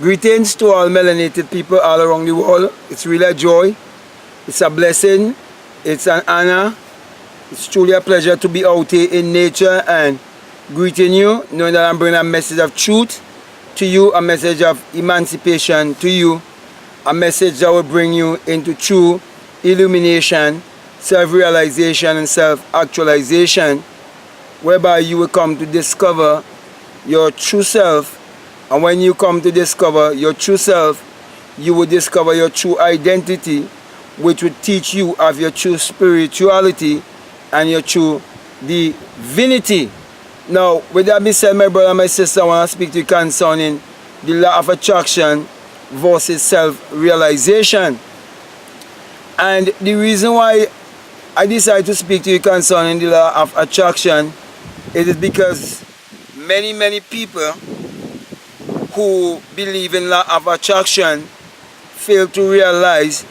Greetings to all melanated people all around the world. It's really a joy. It's a blessing. It's an honor. It's truly a pleasure to be out here in nature and greeting you, knowing that I'm bringing a message of truth to you, a message of emancipation to you, a message that will bring you into true illumination, self-realization and self-actualization, whereby you will come to discover your true self. And when you come to discover your true self, you will discover your true identity, which will teach you of your true spirituality and your true divinity. Now, with that being said, my brother and my sister, I want to speak to you concerning the law of attraction versus self-realization. And the reason why I decided to speak to you concerning the law of attraction is because many people who believe in law of attraction fail to realize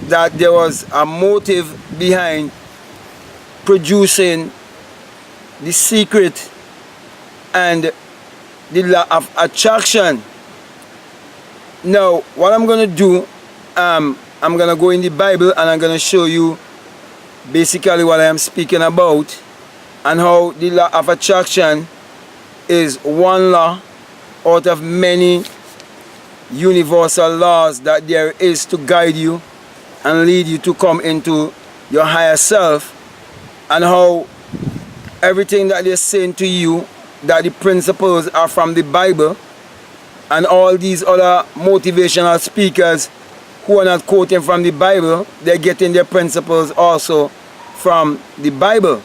that there was a motive behind producing the secret and the law of attraction. Now, what I'm going to do, I'm going to go in the Bible and I'm going to show you basically what I am speaking about and how the law of attraction is one law out of many universal laws that there is to guide you and lead you to come into your higher self, and how everything that they're saying to you, that the principles are from the Bible, and all these other motivational speakers who are not quoting from the Bible, they're getting their principles also from the Bible.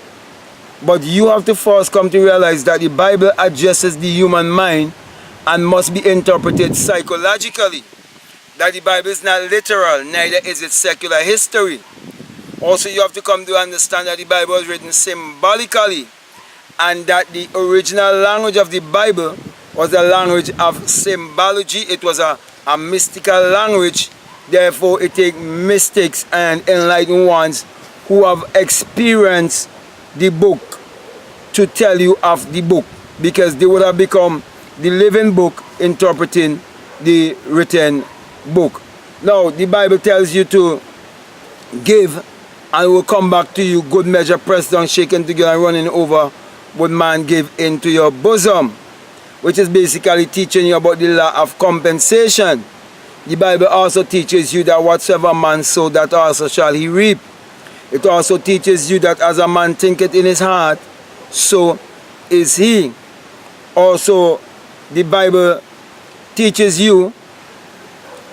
But you have to first come to realize that the Bible addresses the human mind and must be interpreted psychologically. That the Bible is not literal, neither is it secular history. Also, you have to come to understand that the Bible was written symbolically, and that the original language of the Bible was a language of symbology. It was a mystical language. Therefore, it takes mystics and enlightened ones who have experienced the book to tell you of the book, because they would have become the living book interpreting the written book. Now, the Bible tells you to give and it will come back to you, good measure, pressed down, shaken together and running over, would man give into your bosom, which is basically teaching you about the law of compensation. The Bible also teaches you that whatsoever man sow, that also shall he reap. It also teaches you that as a man thinketh in his heart, so is he. Also, the Bible teaches you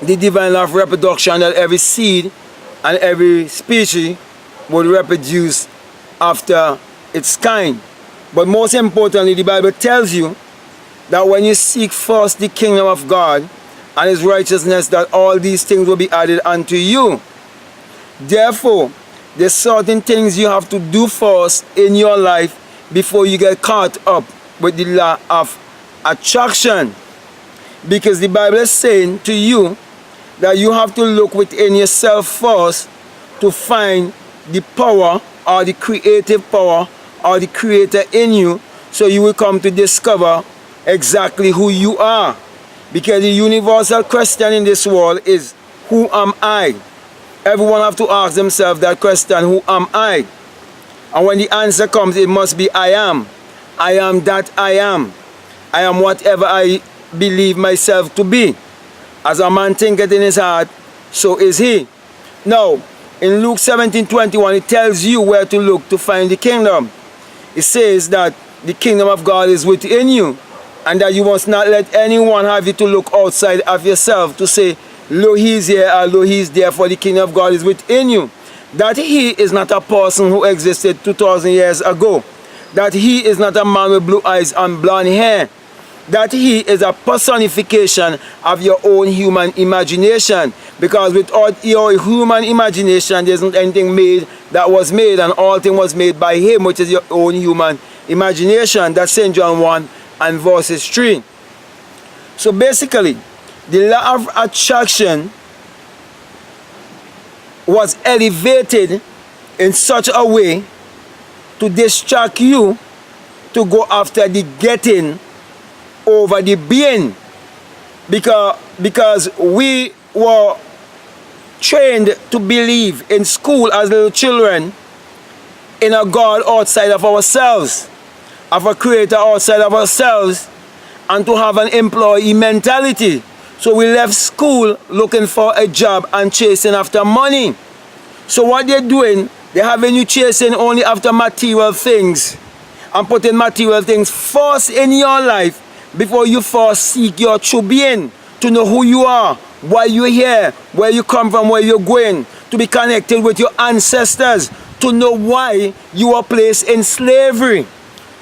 the divine law of reproduction, that every seed and every species would reproduce after its kind. But most importantly, the Bible tells you that when you seek first the kingdom of God and his righteousness, that all these things will be added unto you. Therefore, there's certain things you have to do first in your life before you get caught up with the law of attraction. Because the Bible is saying to you that you have to look within yourself first to find the power or the creative power or the creator in you, so you will come to discover exactly who you are. Because the universal question in this world is, who am I? Everyone have to ask themselves that question, who am I? And when the answer comes, it must be I am. I am that I am. I am whatever I believe myself to be. As a man thinketh in his heart, so is he. Now, in Luke 17:21, it tells you where to look to find the kingdom. It says that the kingdom of God is within you, and that you must not let anyone have you to look outside of yourself to say, lo, he's here, or lo, he's there, for the kingdom of God is within you. That he is not a person who existed 2,000 years ago. That he is not a man with blue eyes and blonde hair. That he is a personification of your own human imagination. Because without your human imagination, there isn't anything made that was made, and all things was made by him, which is your own human imagination. That's St. John 1 and verses 3. So basically, the law of attraction was elevated in such a way to distract you to go after the getting over the being. because we were trained to believe in school as little children in a God outside of ourselves, of a creator outside of ourselves, and to have an employee mentality. So we left school looking for a job and chasing after money. So what they're doing, they're having you chasing only after material things and putting material things first in your life before you first seek your true being, to know who you are, why you're here, where you come from, where you're going, to be connected with your ancestors, to know why you are placed in slavery,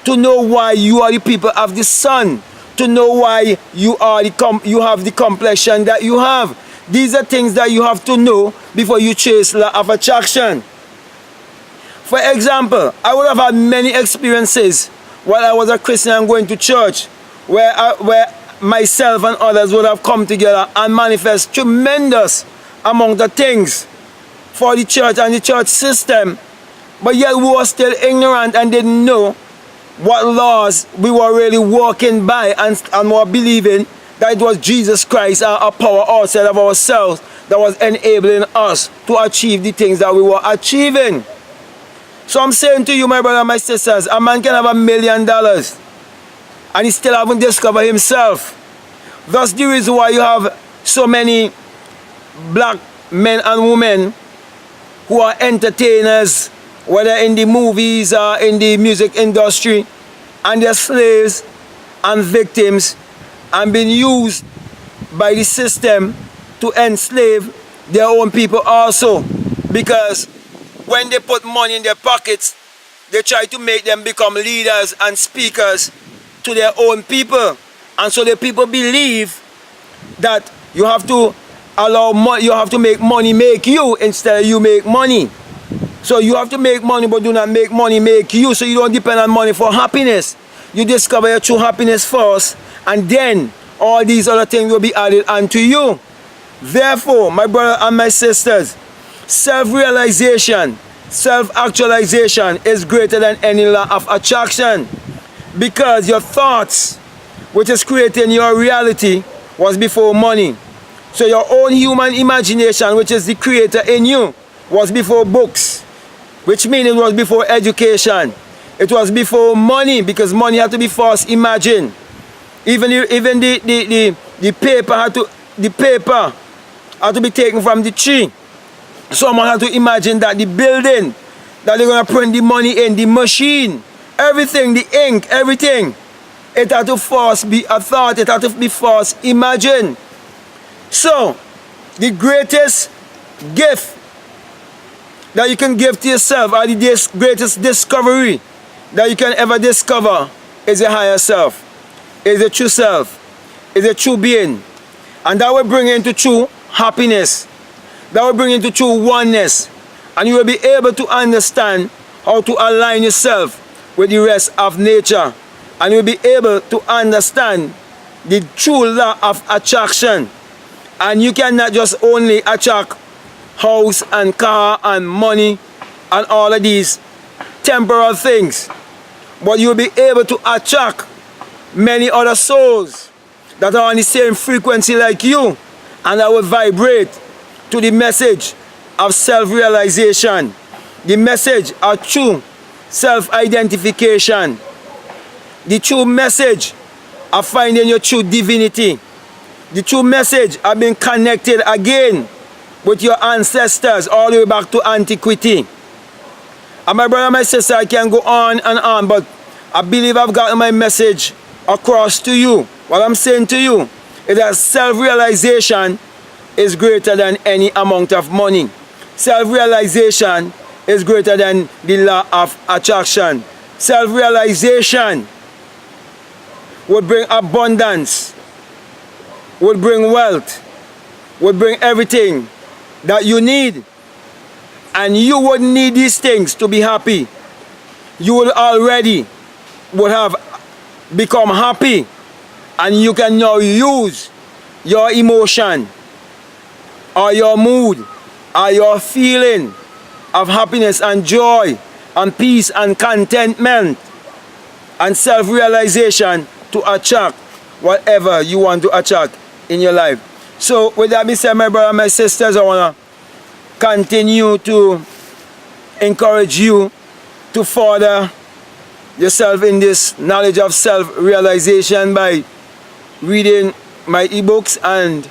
to know why you are the people of the sun, to know why you have the complexion that you have. These are things that you have to know before you chase law of attraction. For example, I would have had many experiences while I was a Christian and going to church, where myself and others would have come together and manifest tremendous amount of things for the church and the church system, but yet we were still ignorant and didn't know what laws we were really walking by, and were believing that it was Jesus Christ, our power outside of ourselves, that was enabling us to achieve the things that we were achieving. So I'm saying to you, my brother and my sisters, a man can have $1 million and he still haven't discovered himself. That's the reason why you have so many black men and women who are entertainers, whether in the movies or in the music industry, and they're slaves and victims and being used by the system to enslave their own people also. Because when they put money in their pockets, they try to make them become leaders and speakers to their own people. And so the people believe that you have to you have to make money make you instead of you make money. So you have to make money, but do not make money make you. So you don't depend on money for happiness. You discover your true happiness first, and then all these other things will be added unto you. Therefore, my brother and my sisters, self-realization, self-actualization is greater than any law of attraction, because your thoughts, which is creating your reality, was before money. So your own human imagination, which is the creator in you, was before books, which means it was before education. It was before money, because money had to be first imagined. Even the paper had to be taken from the tree. Someone had to imagine that the building that they're going to print the money in, the machine, everything, the ink, everything, it had to first be a thought, it had to be first imagined. So, the greatest gift that you can give to yourself, or the greatest discovery that you can ever discover, is a higher self, is a true self, is a true being. And that will bring you into true happiness. That will bring you into true oneness. And you will be able to understand how to align yourself with the rest of nature. And you'll be able to understand the true law of attraction. And you cannot just only attract house and car and money and all of these temporal things, but you'll be able to attract many other souls that are on the same frequency like you, and that will vibrate to the message of self-realization, the message of true self-identification, the true message of finding your true divinity, the true message of being connected again with your ancestors all the way back to antiquity. And my brother and my sister, I can go on and on, but I believe I've gotten my message across to you. What I'm saying to you is that self-realization is greater than any amount of money. Self-realization is greater than the law of attraction. Self-realization would bring abundance, would bring wealth, would bring everything that you need. And you wouldn't need these things to be happy. You would already would have become happy, and you can now use your emotion or your mood or your feeling of happiness and joy and peace and contentment and self-realization to attract whatever you want to attract in your life. So with that being said, my brother and my sisters, I want to continue to encourage you to further yourself in this knowledge of self-realization by reading my ebooks, and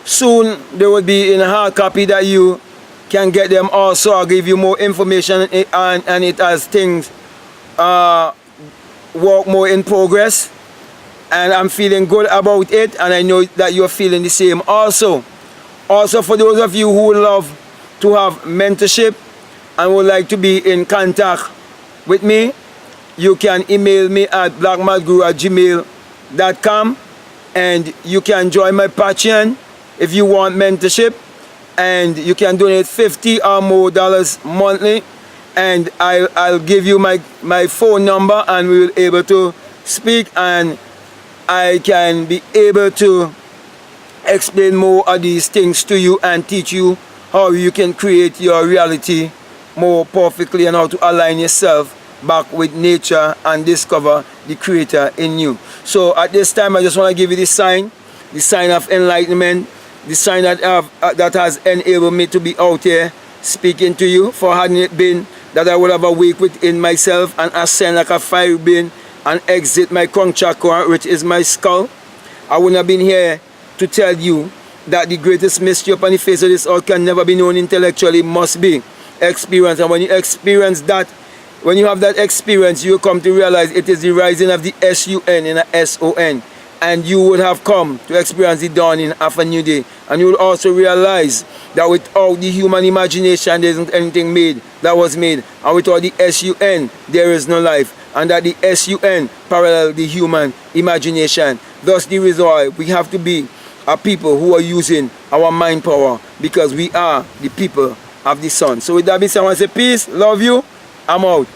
soon they will be in a hard copy that you can get them also. I'll give you more information, and it has things work more in progress, and I'm feeling good about it, and I know that you're feeling the same also. Also, for those of you who would love to have mentorship and would like to be in contact with me, you can email me at blackmadguru@gmail.com, and you can join my Patreon if you want mentorship, and you can donate $50 or more monthly, and I'll give you my phone number, and we will be able to speak, and I can be able to explain more of these things to you and teach you how you can create your reality more perfectly, and how to align yourself back with nature and discover the creator in you. So at this time, I just want to give you the sign of enlightenment, the sign that has enabled me to be out here speaking to you. For hadn't it been that I would have awake within myself and ascend like a fire being and exit my crown chakra, which is my skull, I wouldn't have been here to tell you that the greatest mystery upon the face of this earth can never be known intellectually, must be experienced. And when you experience that, when you have that experience, you come to realize it is the rising of the S-U-N in a S-O-N. And you would have come to experience the dawning of a new day. And you will also realize that without the human imagination, there isn't anything made that was made. And without the S-U-N, there is no life. And that the S-U-N parallel the human imagination. Thus the reason why we have to be a people who are using our mind power, because we are the people of the sun. So with that being said, I want to say peace, love you, I'm out.